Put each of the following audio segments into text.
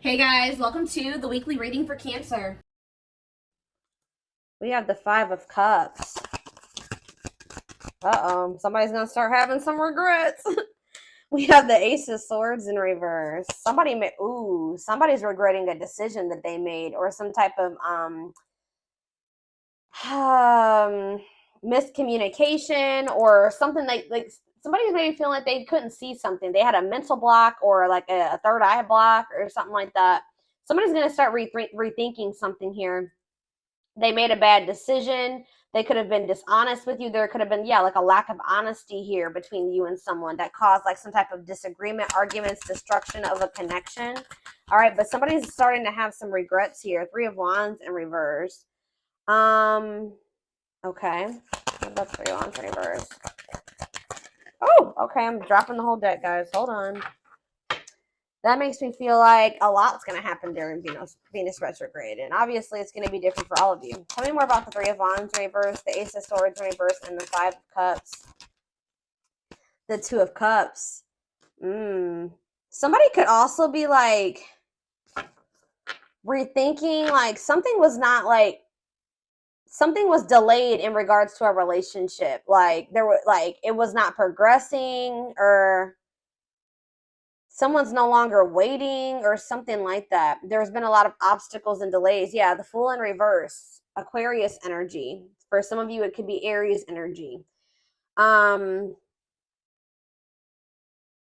Hey guys, welcome to the weekly reading for Cancer. We have the Five of Cups. Uh-oh, somebody's gonna start having some regrets. We have the Ace of Swords in reverse. Somebody's regretting a decision that they made, or some type of miscommunication, or something like somebody's maybe feeling like they couldn't see something. They had a mental block, or like a third eye block, or something like that. Somebody's gonna start rethinking something here. They made a bad decision. They could have been dishonest with you. There could have been, yeah, like a lack of honesty here between you and someone that caused like some type of disagreement, arguments, destruction of a connection. All right, but somebody's starting to have some regrets here. Three of Wands in reverse. Okay. What about Three of Wands in reverse? Oh, okay. I'm dropping the whole deck, guys. Hold on. That makes me feel like a lot's going to happen during Venus retrograde. And obviously, it's going to be different for all of you. Tell me more about the Three of Wands in reverse, the Ace of Swords in reverse, and the Five of Cups. The Two of Cups. Somebody could also be like rethinking, like something was delayed in regards to a relationship. Like it was not progressing, or someone's no longer waiting, or something like that. There's been a lot of obstacles and delays. Yeah, the Fool in reverse, Aquarius energy. For some of you, it could be Aries energy.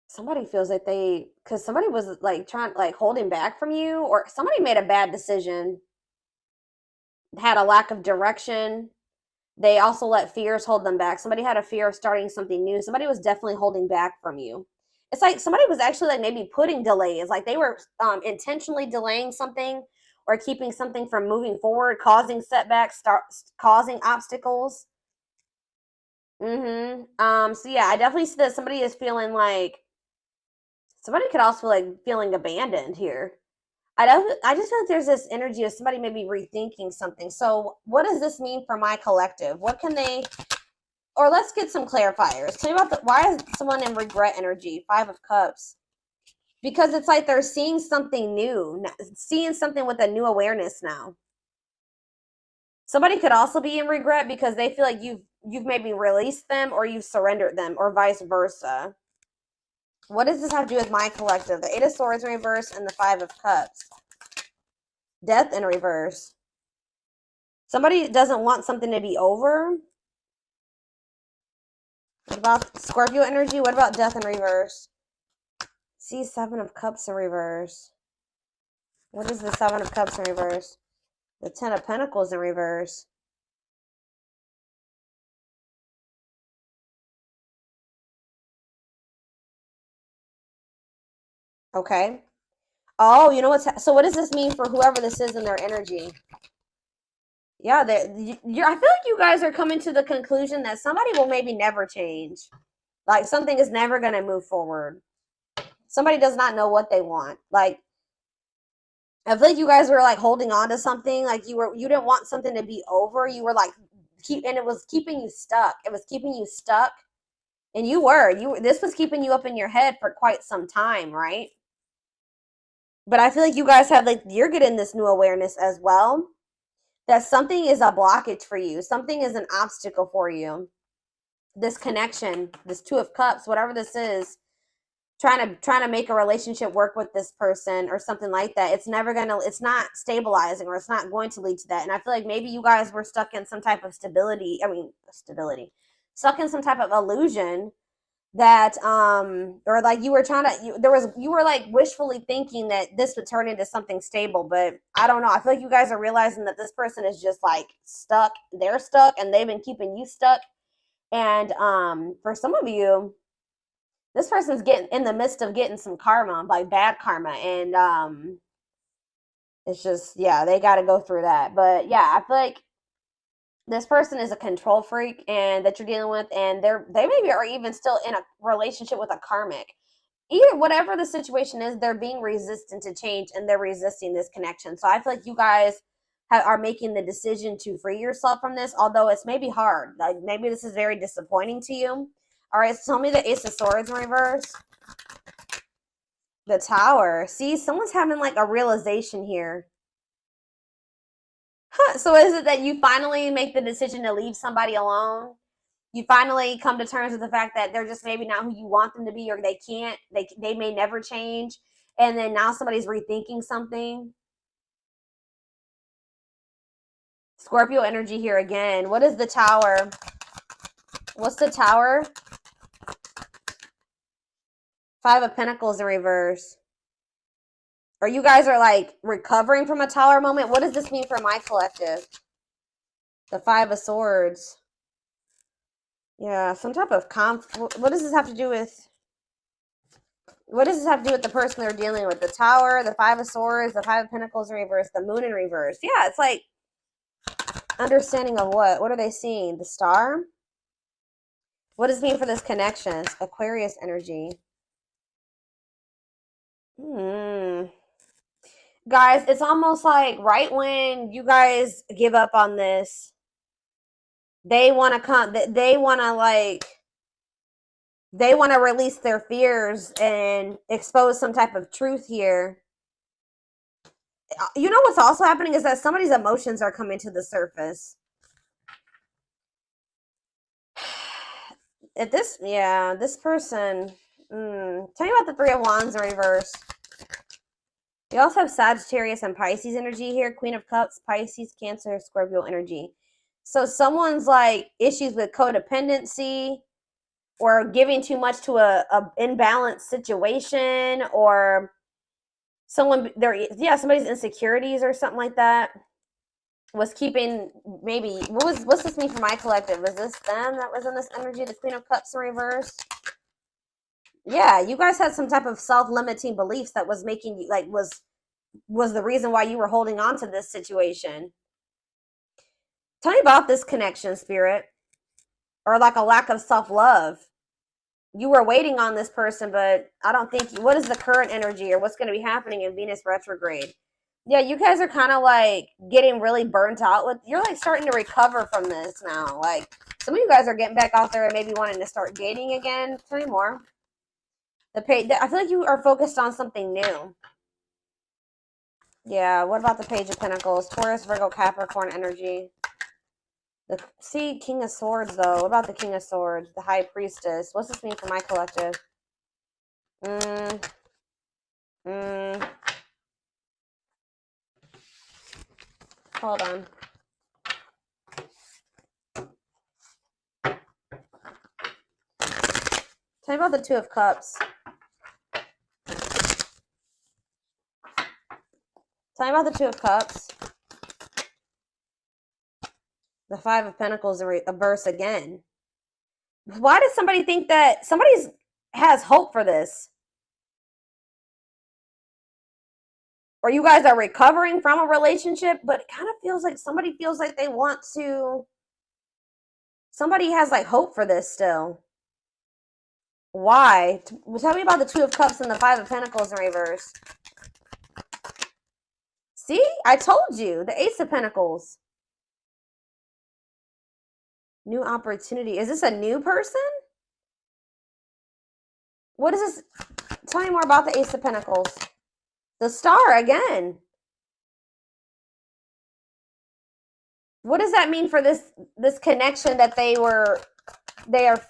Somebody feels like because somebody was like holding back from you, or somebody made a bad decision, had a lack of direction. They also let fears hold them back. Somebody had a fear of starting something new. Somebody was definitely holding back from you. It's like somebody was actually like maybe putting delays, like they were intentionally delaying something or keeping something from moving forward, causing setbacks, causing obstacles. So yeah, I definitely see that somebody is feeling like somebody could also like feeling abandoned here. I just feel like there's this energy of somebody maybe rethinking something. So what does this mean for my collective? What can they, or let's get some clarifiers. Tell me about why is someone in regret energy? Five of Cups. Because it's like they're seeing something new, seeing something with a new awareness now. Somebody could also be in regret because they feel like you've maybe released them, or you've surrendered them, or vice versa. What does this have to do with my collective? The Eight of Swords in reverse and the Five of Cups. Death in reverse. Somebody doesn't want something to be over. What about Scorpio energy? What about death in reverse? See, Seven of Cups in reverse. What is the Seven of Cups in reverse? The Ten of Pentacles in reverse. Okay. Oh, you know so what does this mean for whoever this is in their energy? Yeah, I feel like you guys are coming to the conclusion that somebody will maybe never change. Like something is never going to move forward. Somebody does not know what they want. Like, I feel like you guys were like holding on to something. Like you didn't want something to be over. You were like and it was keeping you stuck. It was keeping you stuck. And this was keeping you up in your head for quite some time, right? But I feel like you guys have you're getting this new awareness as well, that something is a blockage for you. Something is an obstacle for you. This connection, this Two of Cups, whatever this is, trying to make a relationship work with this person or something like that. It's not stabilizing, or it's not going to lead to that. And I feel like maybe you guys were stuck in some type of stuck in some type of illusion that or like you were like wishfully thinking that this would turn into something stable. But I don't know, I feel like you guys are realizing that this person is just like stuck. They're stuck and they've been keeping you stuck. And for some of you, this person's getting in the midst of getting some karma, like bad karma. And it's just, yeah, they got to go through that. But yeah, I feel like this person is a control freak and that you're dealing with, and they maybe are even still in a relationship with a karmic. Either whatever the situation is, they're being resistant to change and they're resisting this connection. So I feel like you guys are making the decision to free yourself from this, although it's maybe hard. Like maybe this is very disappointing to you. All right, so tell me the Ace of Swords in reverse. The Tower. See, someone's having like a realization here. So is it that you finally make the decision to leave somebody alone? You finally come to terms with the fact that they're just maybe not who you want them to be, or they can't, they may never change, and then now somebody's rethinking something. Scorpio energy here again. What is the Tower? What's the Tower? Five of Pentacles in reverse. Or you guys are like recovering from a Tower moment. What does this mean for my collective? The Five of Swords. Yeah, some type of what does this have to do with? What does this have to do with the person they're dealing with? The Tower, the Five of Swords, the Five of Pentacles in reverse, the Moon in reverse. Yeah, it's like understanding of what? What are they seeing? The Star? What does it mean for this connection? Aquarius energy. Guys, it's almost like right when you guys give up on this, they want to come, they want to like, they want to release their fears and expose some type of truth here. You know what's also happening is that somebody's emotions are coming to the surface. At this, yeah, this person, tell me about the Three of Wands in reverse. You also have Sagittarius and Pisces energy here. Queen of Cups, Pisces, Cancer, Scorpio energy. So someone's like issues with codependency or giving too much to a imbalanced situation, or someone somebody's insecurities or something like that was keeping, maybe what's this mean for my collective? Was this them that was in this energy? The Queen of Cups in reverse. Yeah, you guys had some type of self-limiting beliefs that was making you like was the reason why you were holding on to this situation. Tell me about this connection, Spirit. Or like a lack of self-love. You were waiting on this person, but I don't think, what is the current energy or what's going to be happening in Venus retrograde? Yeah, you guys are kind of like getting really burnt out with, you're like starting to recover from this now. Like some of you guys are getting back out there and maybe wanting to start dating again. Tell me more. I feel like you are focused on something new. Yeah, what about the Page of Pentacles? Taurus, Virgo, Capricorn energy. See, King of Swords, though. What about the King of Swords? The High Priestess. What's this mean for my collective? Hold on. Tell me about the Two of Cups. Tell me about the Two of Cups. The Five of Pentacles in reverse again. Why does somebody think that somebody has hope for this? Or you guys are recovering from a relationship, but it kind of feels like somebody feels like they want to. Somebody has like hope for this still. Why? Tell me about the Two of Cups and the Five of Pentacles in reverse. See? I told you. The Ace of Pentacles. New opportunity. Is this a new person? What is this? Tell me more about the Ace of Pentacles. The Star again. What does that mean for this connection that they are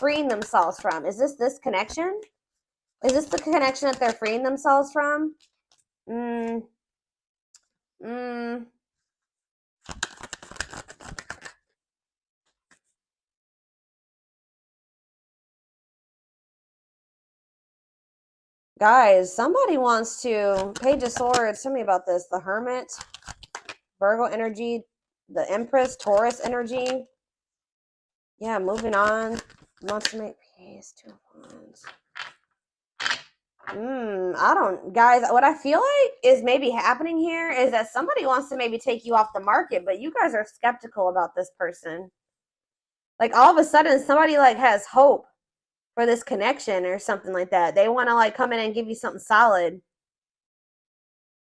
freeing themselves from? Is this connection? Is this the connection that they're freeing themselves from? Guys, somebody wants to. Page of Swords. Tell me about this. The Hermit. Virgo energy. The Empress. Taurus energy. Yeah, moving on. Wants to make peace. Two of Wands. I don't, guys, what I feel like is maybe happening here is that somebody wants to maybe take you off the market, but you guys are skeptical about this person. Like all of a sudden somebody like has hope for this connection or something like that. They want to like come in and give you something solid.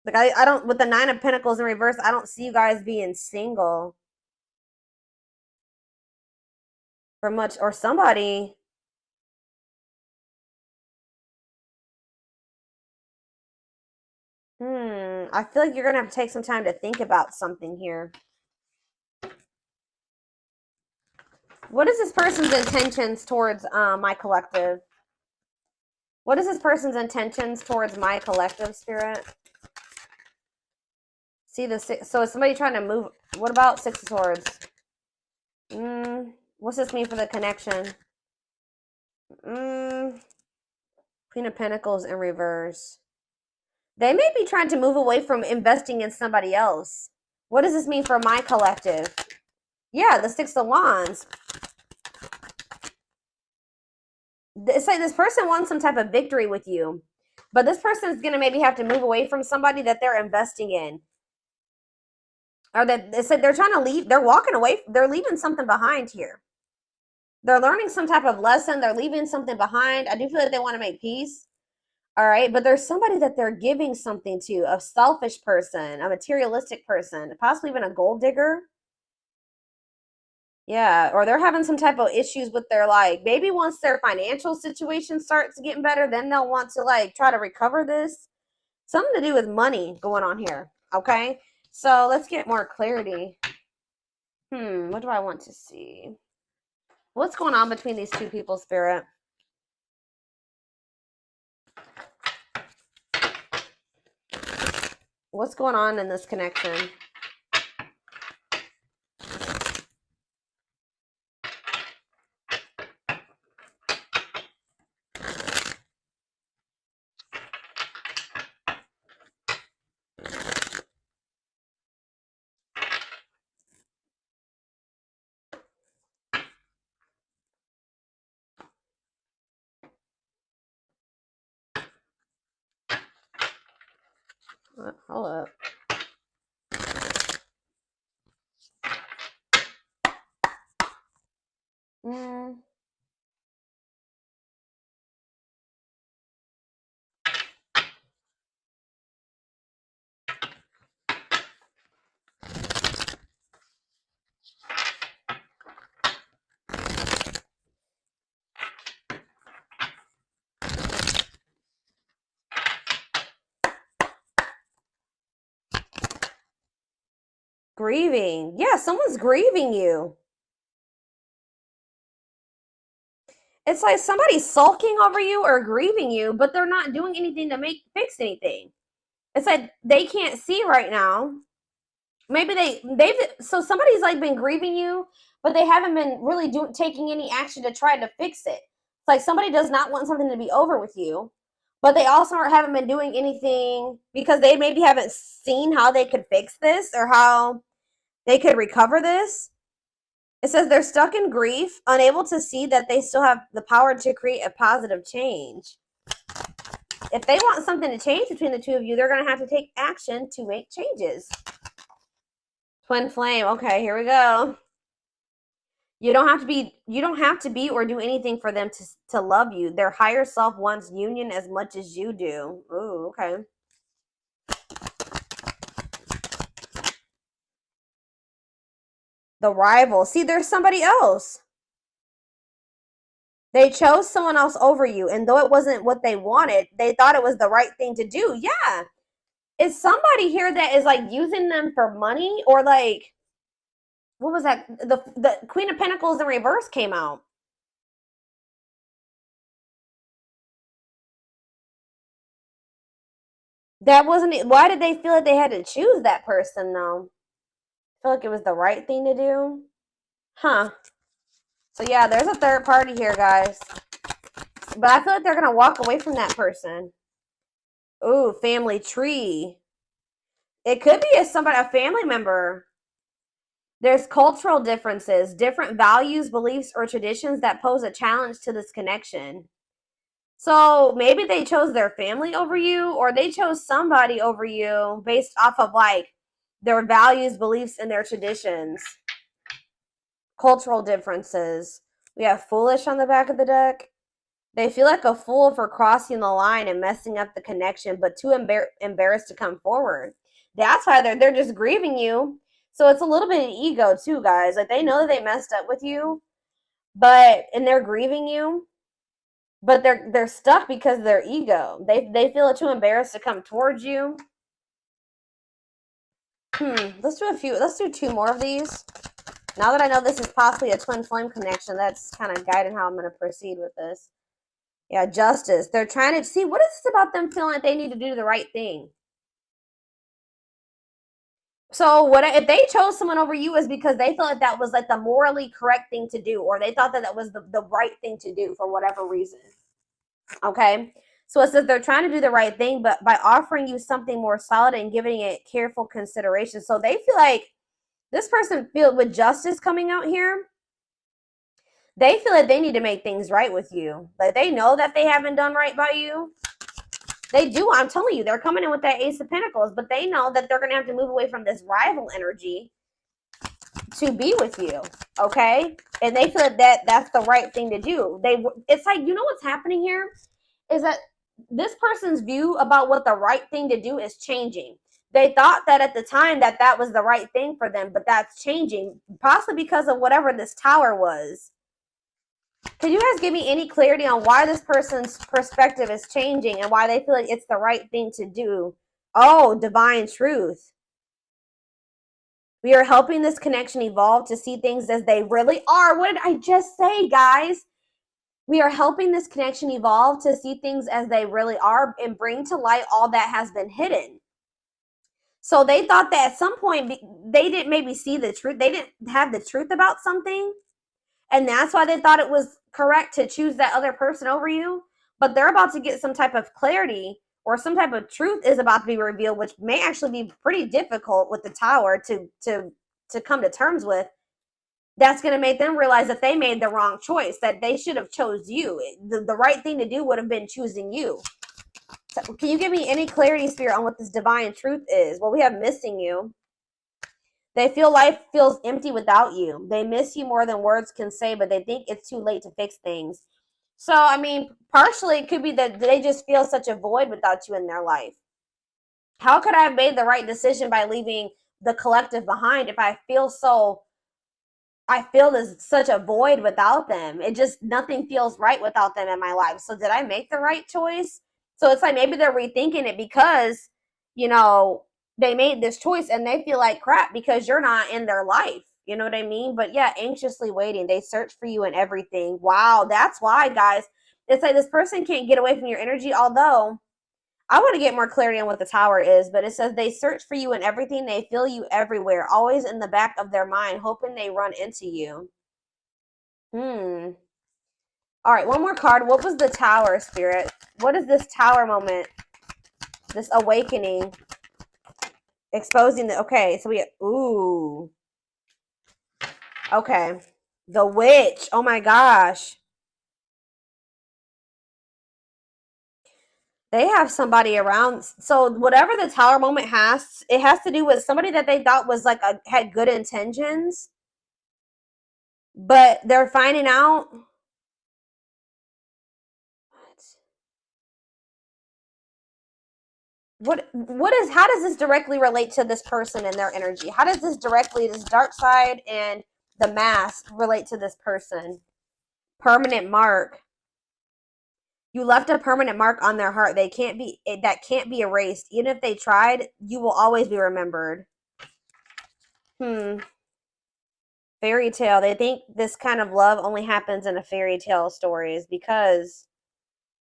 Like I don't, with the Nine of Pentacles in reverse, I don't see you guys being single for much, or somebody. I feel like you're going to have to take some time to think about something here. What is this person's intentions towards my collective? What is this person's intentions towards my collective, Spirit? See the six. So is somebody trying to move? What about Six of Swords? What's this mean for the connection? Queen of Pentacles in reverse. They may be trying to move away from investing in somebody else. What does this mean for my collective? Yeah, the Six of Wands. It's like this person wants some type of victory with you, but this person is going to maybe have to move away from somebody that they're investing in. Or that it's like they're trying to leave, they're walking away, they're leaving something behind here. They're learning some type of lesson, they're leaving something behind. I do feel like they want to make peace. All right, but there's somebody that they're giving something to, a selfish person, a materialistic person, possibly even a gold digger. Yeah, or they're having some type of issues with their, like, maybe once their financial situation starts getting better, then they'll want to, like, try to recover this. Something to do with money going on here, okay? So let's get more clarity. What do I want to see? What's going on between these two people, Spirit? What's going on in this connection? Hold up. Grieving. Yeah, someone's grieving you. It's like somebody's sulking over you or grieving you, but they're not doing anything to fix anything. It's like they can't see right now. Maybe so somebody's like been grieving you, but they haven't been really taking any action to try to fix it. It's like somebody does not want something to be over with you, but they also haven't been doing anything because they maybe haven't seen how they could fix this or how they could recover this. It says they're stuck in grief, unable to see that they still have the power to create a positive change. If they want something to change between the two of you, they're going to have to take action to make changes. Twin flame. Okay, here we go. You don't have to be or do anything for them to love you. Their higher self wants union as much as you do. Ooh, okay. The rival. See, there's somebody else. They chose someone else over you, and though it wasn't what they wanted, they thought it was the right thing to do. Yeah. Is somebody here that is like using them for money, or like, what was that? The Queen of Pentacles in reverse came out. That wasn't it. Why did they feel like they had to choose that person though? I feel like it was the right thing to do. Huh. So yeah, there's a third party here, guys. But I feel like they're gonna walk away from that person. Ooh, family tree. It could be a family member. There's cultural differences, different values, beliefs, or traditions that pose a challenge to this connection. So maybe they chose their family over you, or they chose somebody over you based off of like their values, beliefs, and their traditions. Cultural differences. We have foolish on the back of the deck. They feel like a fool for crossing the line and messing up the connection, but too embarrassed to come forward. That's why they're just grieving you. So it's a little bit of ego too, guys. Like they know that they messed up with you, and they're grieving you, but they're stuck because of their ego. They feel too embarrassed to come towards you. Let's do a few. Let's do 2 more of these. Now that I know this is possibly a twin flame connection, that's kind of guiding how I'm going to proceed with this. Yeah, justice. They're trying to see, what is this about them feeling like they need to do the right thing? So what if they chose someone over you is because they felt like that was like the morally correct thing to do, or they thought that that was the right thing to do for whatever reason. Okay. So it says they're trying to do the right thing, but by offering you something more solid and giving it careful consideration. So they feel like this person feel with justice coming out here. They feel like they need to make things right with you. Like they know that they haven't done right by you. They do. I'm telling you, they're coming in with that Ace of Pentacles, but they know that they're going to have to move away from this rival energy to be with you. Okay. And they feel that that's the right thing to do. It's like, you know what's happening here is that this person's view about what the right thing to do is changing. They thought that at the time that that was the right thing for them, but that's changing, possibly because of whatever this tower was. Can you guys give me any clarity on why this person's perspective is changing and why they feel like it's the right thing to do? Oh, divine truth. We are helping this connection evolve to see things as they really are. What did I just say, guys? We are helping this connection evolve to see things as they really are and bring to light all that has been hidden. So they thought that at some point they didn't maybe see the truth. They didn't have the truth about something. And that's why they thought it was correct to choose that other person over you. But they're about to get some type of clarity or some type of truth is about to be revealed, which may actually be pretty difficult with the tower to come to terms with. That's going to make them realize that they made the wrong choice, that they should have chose you. The right thing to do would have been choosing you. So can you give me any clarity, Spirit, on what this divine truth is? Well, we have missing you. They feel life feels empty without you. They miss you more than words can say, but they think it's too late to fix things. So, I mean, partially it could be that they just feel such a void without you in their life. How could I have made the right decision by leaving the collective behind if I feel there's such a void without them? It just, nothing feels right without them in my life. So did I make the right choice? So it's like maybe they're rethinking it because, you know, they made this choice and they feel like crap because you're not in their life. You know what I mean? But yeah, anxiously waiting. They search for you and everything. Wow, that's why, guys. It's like this person can't get away from your energy, although I want to get more clarity on what the tower is, but it says they search for you in everything. They feel you everywhere, always in the back of their mind, hoping they run into you. All right, one more card. What was the tower, Spirit? What is this tower moment? This awakening. Exposing the, okay, so we, ooh. Okay. The witch. Oh my gosh. They have somebody around. So whatever the tower moment has, it has to do with somebody that they thought was like had good intentions, but they're finding out. What is, how does this directly relate to this person and their energy? How does this directly, this dark side and the mask relate to this person? Permanent mark. You left a permanent mark on their heart. They can't be, that can't be erased. Even if they tried, you will always be remembered. Fairy tale. They think this kind of love only happens in a fairy tale stories because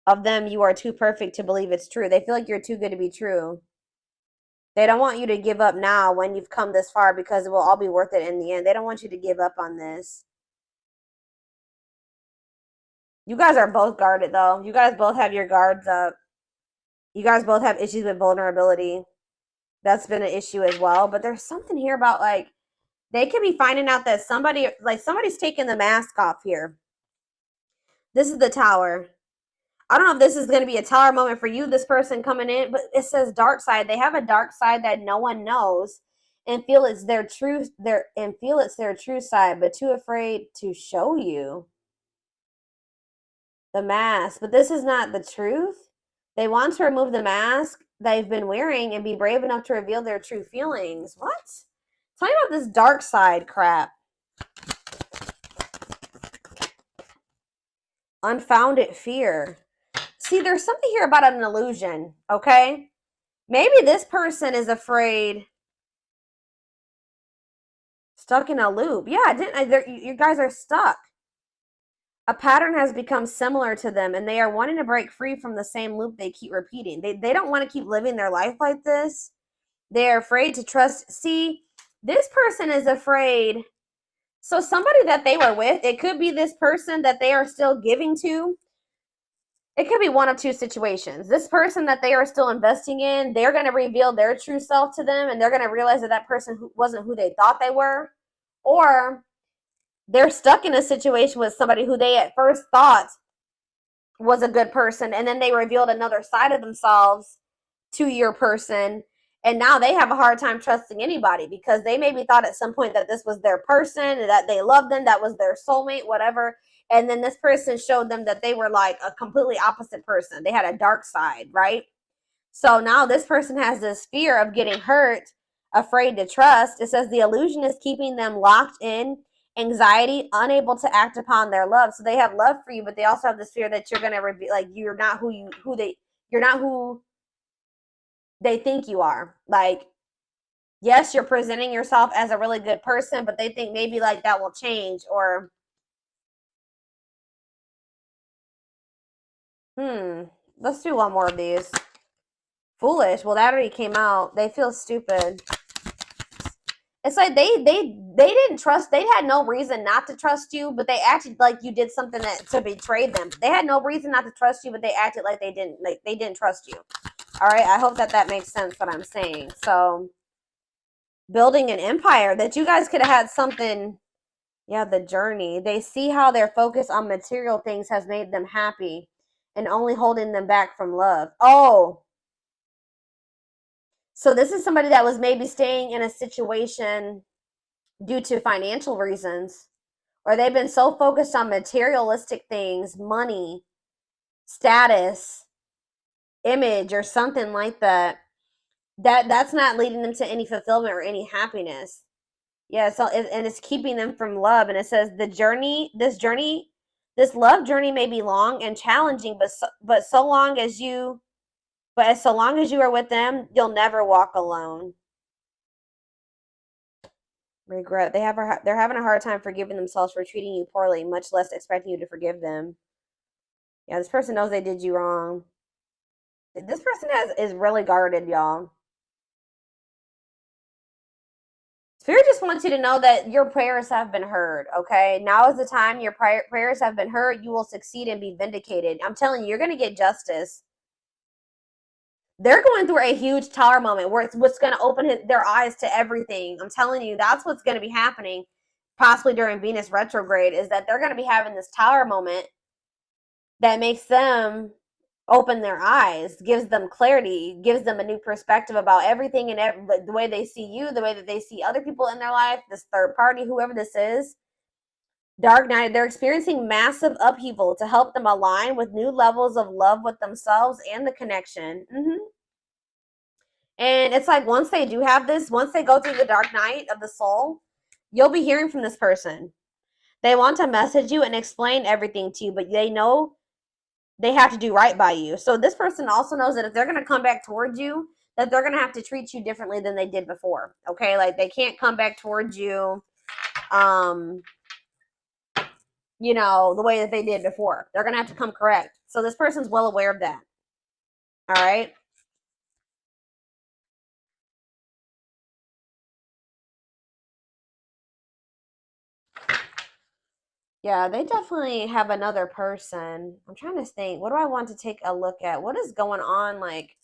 of them. You are too perfect to believe it's true. They feel like you're too good to be true. They don't want you to give up now when you've come this far because it will all be worth it in the end. They don't want you to give up on this. You guys are both guarded, though. You guys both have your guards up. You guys both have issues with vulnerability. That's been an issue as well. But there's something here about, like, they could be finding out that somebody's taking the mask off here. This is the tower. I don't know if this is going to be a tower moment for you, this person coming in, but it says dark side. They have a dark side that no one knows and feel it's their truth, feel it's their true side, but too afraid to show you. The mask, but this is not the truth. They want to remove the mask they've been wearing and be brave enough to reveal their true feelings. What? Tell me about this dark side crap. Unfounded fear. See, there's something here about an illusion, okay? Maybe this person is afraid Stuck in a loop. Yeah, you guys are stuck. A pattern has become similar to them, and they are wanting to break free from the same loop they keep repeating. They don't want to keep living their life like this. They're afraid to trust. See, this person is afraid. So somebody that they were with, it could be this person that they are still giving to. It could be one of two situations. This person that they are still investing in, they're going to reveal their true self to them, and they're going to realize that that person wasn't who they thought they were. Or they're stuck in a situation with somebody who they at first thought was a good person, and then they revealed another side of themselves to your person, and now they have a hard time trusting anybody because they maybe thought at some point that this was their person and that they loved them, that was their soulmate, whatever, and then this person showed them that they were like a completely opposite person. They had a dark side, right? So now this person has this fear of getting hurt, afraid to trust. It says the illusion is keeping them locked in anxiety, unable to act upon their love. So they have love for you, but they also have this fear that you're gonna reveal, like you're not you're not who they think you are. Like, yes, you're presenting yourself as a really good person, but they think maybe like that will change. Or let's do one more of these. Foolish. Well, that already came out. They feel stupid. It's like they didn't trust. They had no reason not to trust you, but they acted like you did something to betray them. They had no reason not to trust you, but they acted like they didn't trust you. All right, I hope that makes sense what I'm saying. So, building an empire, that you guys could have had something. Yeah, the journey. They see how their focus on material things has made them happy and only holding them back from love. Oh, so this is somebody that was maybe staying in a situation due to financial reasons, or they've been so focused on materialistic things, money, status, image, or something like that, that's not leading them to any fulfillment or any happiness. Yeah, so and it's keeping them from love. And it says this love journey may be long and challenging, but so long as you are with them, you'll never walk alone. Regret. They're having a hard time forgiving themselves for treating you poorly, much less expecting you to forgive them. Yeah, this person knows they did you wrong. This person is really guarded, y'all. Spirit just wants you to know that your prayers have been heard, okay? Now is the time your prayers have been heard. You will succeed and be vindicated. I'm telling you, you're going to get justice. They're going through a huge tower moment where it's what's going to open their eyes to everything. I'm telling you, that's what's going to be happening possibly during Venus retrograde, is that they're going to be having this tower moment that makes them open their eyes, gives them clarity, gives them a new perspective about everything and the way they see you, the way that they see other people in their life, this third party, whoever this is. Dark night, they're experiencing massive upheaval to help them align with new levels of love with themselves and the connection. And it's like once they do have this, once they go through the dark night of the soul, you'll be hearing from this person. They want to message you and explain everything to you, but they know they have to do right by you. So this person also knows that if they're going to come back towards you, that they're going to have to treat you differently than they did before. Okay? Like they can't come back towards you the way that they did before. They're going to have to come correct. So this person's well aware of that. All right? Yeah, they definitely have another person. I'm trying to think. What do I want to take a look at? What is going on? Like,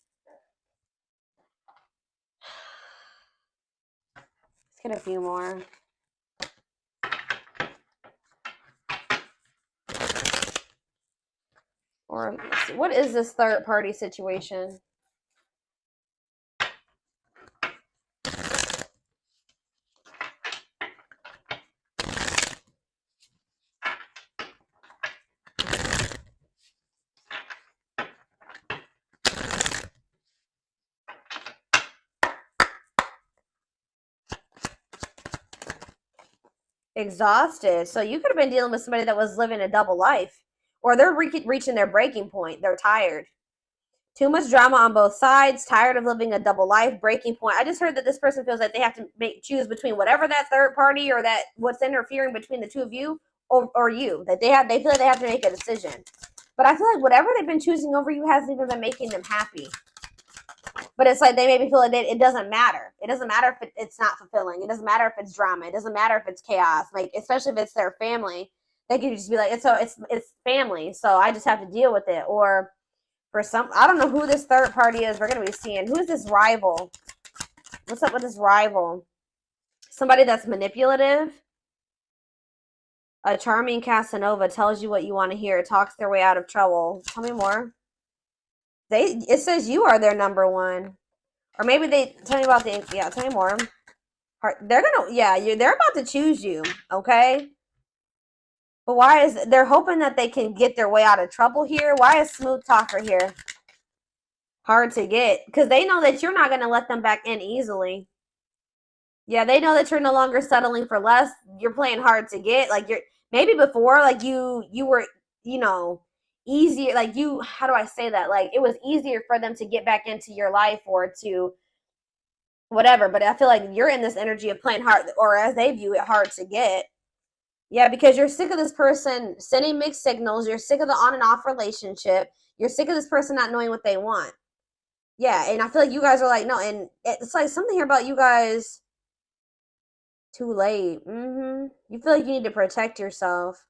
let's get a few more. Or let's see, what is this third party situation? Exhausted. So you could have been dealing with somebody that was living a double life, or they're reaching their breaking point. They're tired. Too much drama on both sides, tired of living a double life, breaking point. I just heard that this person feels like they have to choose between whatever that third party or that what's interfering between the two of you or you. That they feel like they have to make a decision. But I feel like whatever they've been choosing over you hasn't even been making them happy. But it's like they maybe feel like it doesn't matter. It doesn't matter if it's not fulfilling. It doesn't matter if it's drama. It doesn't matter if it's chaos. Like, especially if it's their family, they could just be like, it's family, so I just have to deal with it. Or for some, I don't know who this third party is. We're gonna be seeing who is this rival. What's up with this rival? Somebody that's manipulative. A charming Casanova tells you what you want to hear. Talks their way out of trouble. Tell me more. It says you are their number one. Or maybe they tell me about tell me more. They're about to choose you, okay? But why is they're hoping that they can get their way out of trouble here? Why is smooth talker here? Hard to get, because they know that you're not going to let them back in easily. Yeah, they know that you're no longer settling for less. You're playing hard to get. Like, you're maybe before, like you were, easier, like how do I say that? Like, it was easier for them to get back into your life or to whatever. But I feel like you're in this energy of playing hard, or as they view it, hard to get. Yeah, because you're sick of this person sending mixed signals. You're sick of the on and off relationship. You're sick of this person not knowing what they want. Yeah, and I feel like you guys are like, no, and it's like something here about you guys. Too late. You feel like you need to protect yourself.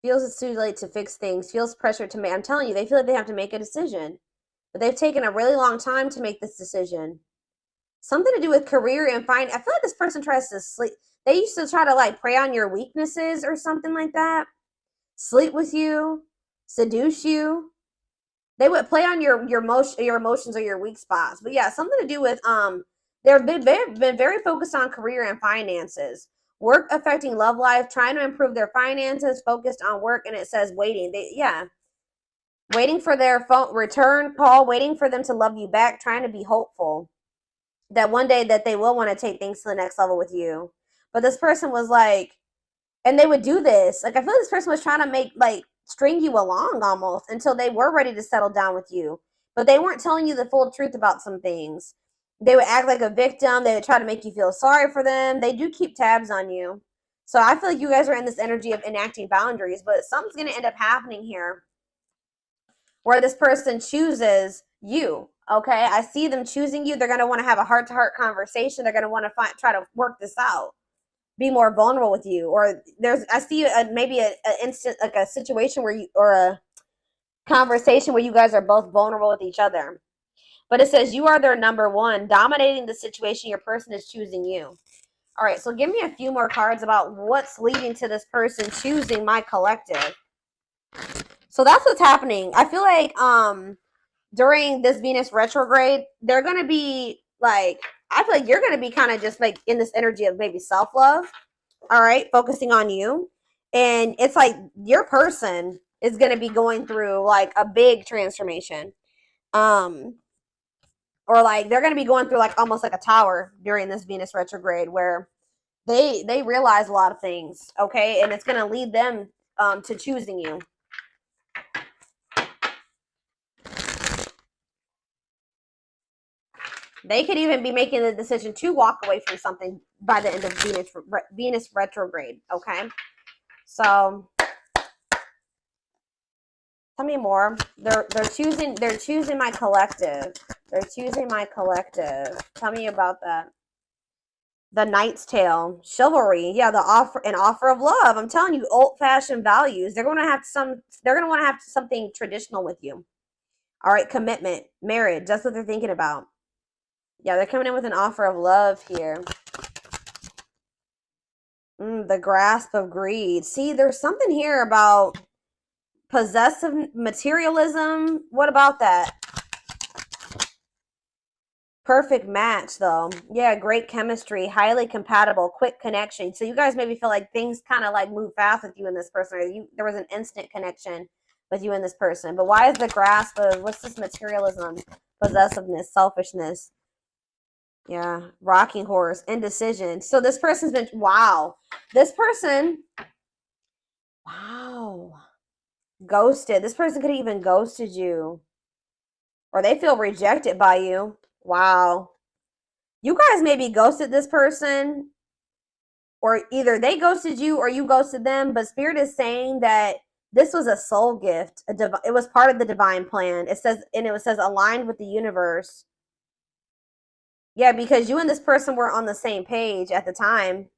Feels it's too late to fix things. Feels pressure to make. I'm telling you, they feel like they have to make a decision. But they've taken a really long time to make this decision. Something to do with career and I feel like this person tries to sleep. They used to try to like prey on your weaknesses or something like that. Sleep with you, seduce you. They would play on your emotions or your weak spots. But yeah, something to do with they've been very focused on career and finances. Work affecting love life, trying to improve their finances, focused on work, and it says waiting. Waiting for their phone return call, waiting for them to love you back, trying to be hopeful that one day that they will want to take things to the next level with you. But this person was like, and they would do this. Like, I feel like this person was trying to make, like, string you along almost until they were ready to settle down with you. But they weren't telling you the full truth about some things. They would act like a victim. They would try to make you feel sorry for them. They do keep tabs on you. So I feel like you guys are in this energy of enacting boundaries, but something's going to end up happening here where this person chooses you. Okay, I see them choosing you. They're going to want to have a heart-to-heart conversation. They're going to want to try to work this out, be more vulnerable with you. Or I see maybe an instant, like a situation where or a conversation where you guys are both vulnerable with each other. But it says you are their number one, dominating the situation. Your person is choosing you. All right, so give me a few more cards about what's leading to this person choosing my collective. So that's what's happening. I feel like during this Venus retrograde, they're going to be like, I feel like you're going to be kind of just like in this energy of maybe self-love. All right, focusing on you. And it's like your person is going to be going through like a big transformation. Or like they're going to be going through like almost like a tower during this Venus retrograde where they realize a lot of things, okay? And it's going to lead them to choosing you. They could even be making the decision to walk away from something by the end of Venus retrograde, okay? So tell me more. They're choosing my collective. They're choosing my collective. Tell me about that. The Knight's Tale, chivalry. Yeah, an offer of love. I'm telling you, old-fashioned values. They're going to want to have something traditional with you. All right, commitment, marriage. That's what they're thinking about. Yeah, they're coming in with an offer of love here. The grasp of greed. See, there's something here about possessive materialism. What about that? Perfect match, though. Yeah, great chemistry, highly compatible, quick connection. So you guys maybe feel like things kind of like move fast with you and this person, or there was an instant connection with you and this person. But why is the grasp of, what's this materialism, possessiveness, selfishness? Yeah, rocking horse, indecision. So this person's been, wow. This person, wow. Ghosted. This person could have even ghosted you. Or they feel rejected by you. Wow. You guys maybe ghosted this person, or either they ghosted you or you ghosted them, but Spirit is saying that this was a soul gift. It was part of the divine plan. It says, and it says aligned with the universe. Yeah, because you and this person were on the same page at the time.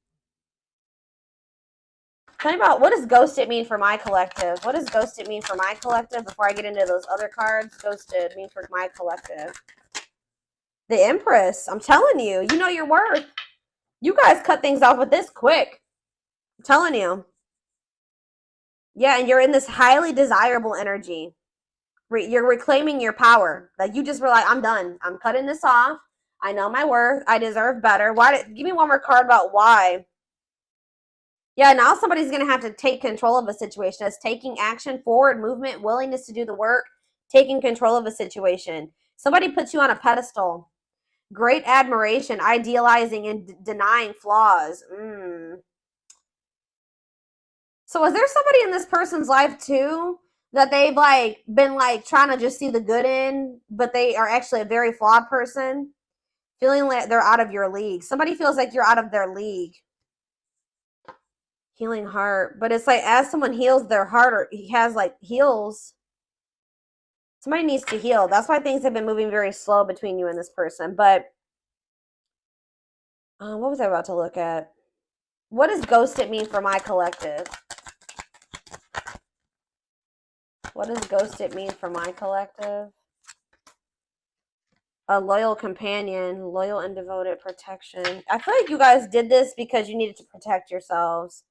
Tell me about, what does ghosted mean for my collective? What does ghosted mean for my collective before I get into those other cards? Ghosted means for my collective. The Empress. I'm telling you, you know your worth. You guys cut things off with this quick. I'm telling you. Yeah, and you're in this highly desirable energy. You're reclaiming your power. Like, you just were like, I'm done. I'm cutting this off. I know my worth. I deserve better. Give me one more card about why. Yeah, now somebody's going to have to take control of a situation. It's taking action, forward movement, willingness to do the work, taking control of a situation. Somebody puts you on a pedestal. Great admiration, idealizing and denying flaws. So is there somebody in this person's life too that they've like been like trying to just see the good in, but they are actually a very flawed person? Feeling like they're out of your league. Somebody feels like you're out of their league. Healing heart. But it's like as someone heals their heart, or he has like heals, somebody needs to heal. That's why things have been moving very slow between you and this person. But what was I about to look at? What does ghosted mean for my collective? What does ghosted mean for my collective? A loyal companion, loyal and devoted protection. I feel like you guys did this because you needed to protect yourselves.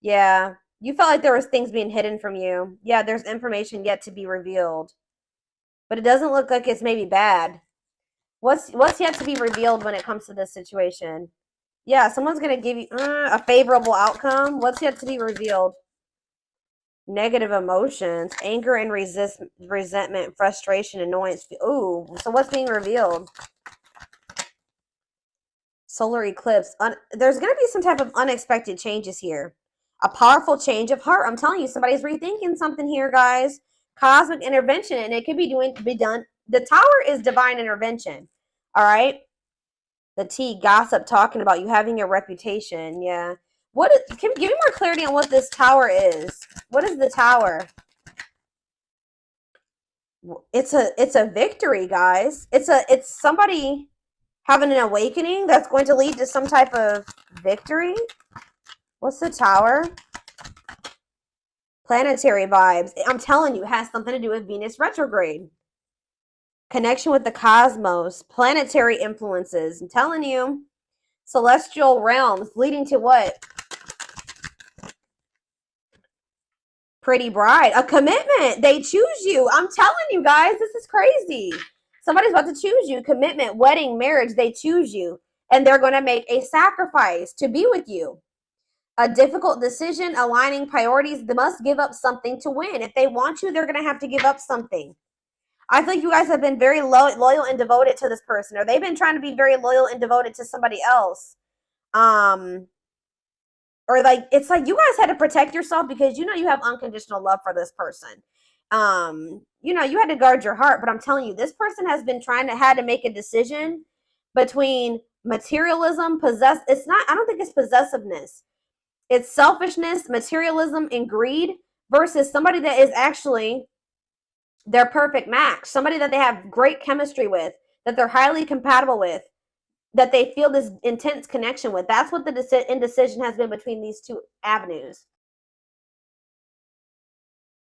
Yeah. You felt like there was things being hidden from you. Yeah, there's information yet to be revealed. But it doesn't look like it's maybe bad. What's yet to be revealed when it comes to this situation? Yeah, someone's going to give you a favorable outcome. What's yet to be revealed? Negative emotions, anger and resentment, frustration, annoyance. Ooh, so what's being revealed? Solar eclipse. There's going to be some type of unexpected changes here. A powerful change of heart. I'm telling you, somebody's rethinking something here, guys. Cosmic intervention, and it could be done. The Tower is divine intervention. All right. The T, gossip, talking about you having a reputation. Yeah. Give me more clarity on what this Tower is. What is the Tower? It's a victory, guys. It's somebody having an awakening that's going to lead to some type of victory. What's the Tower? Planetary vibes. I'm telling you, it has something to do with Venus retrograde. Connection with the cosmos. Planetary influences. I'm telling you. Celestial realms leading to what? Pretty bride. A commitment. They choose you. I'm telling you guys, this is crazy. Somebody's about to choose you. Commitment, wedding, marriage. They choose you. And they're going to make a sacrifice to be with you. A difficult decision, aligning priorities. They must give up something to win. If they want you, they're going to have to give up something. I think you guys have been very loyal and devoted to this person, or they've been trying to be very loyal and devoted to somebody else. Or like, it's like you guys had to protect yourself because you know you have unconditional love for this person. You know, you had to guard your heart, but I'm telling you, this person has been had to make a decision between materialism, I don't think it's possessiveness. It's selfishness, materialism, and greed versus somebody that is actually their perfect match. Somebody that they have great chemistry with, that they're highly compatible with, that they feel this intense connection with. That's what the indecision has been between these two avenues.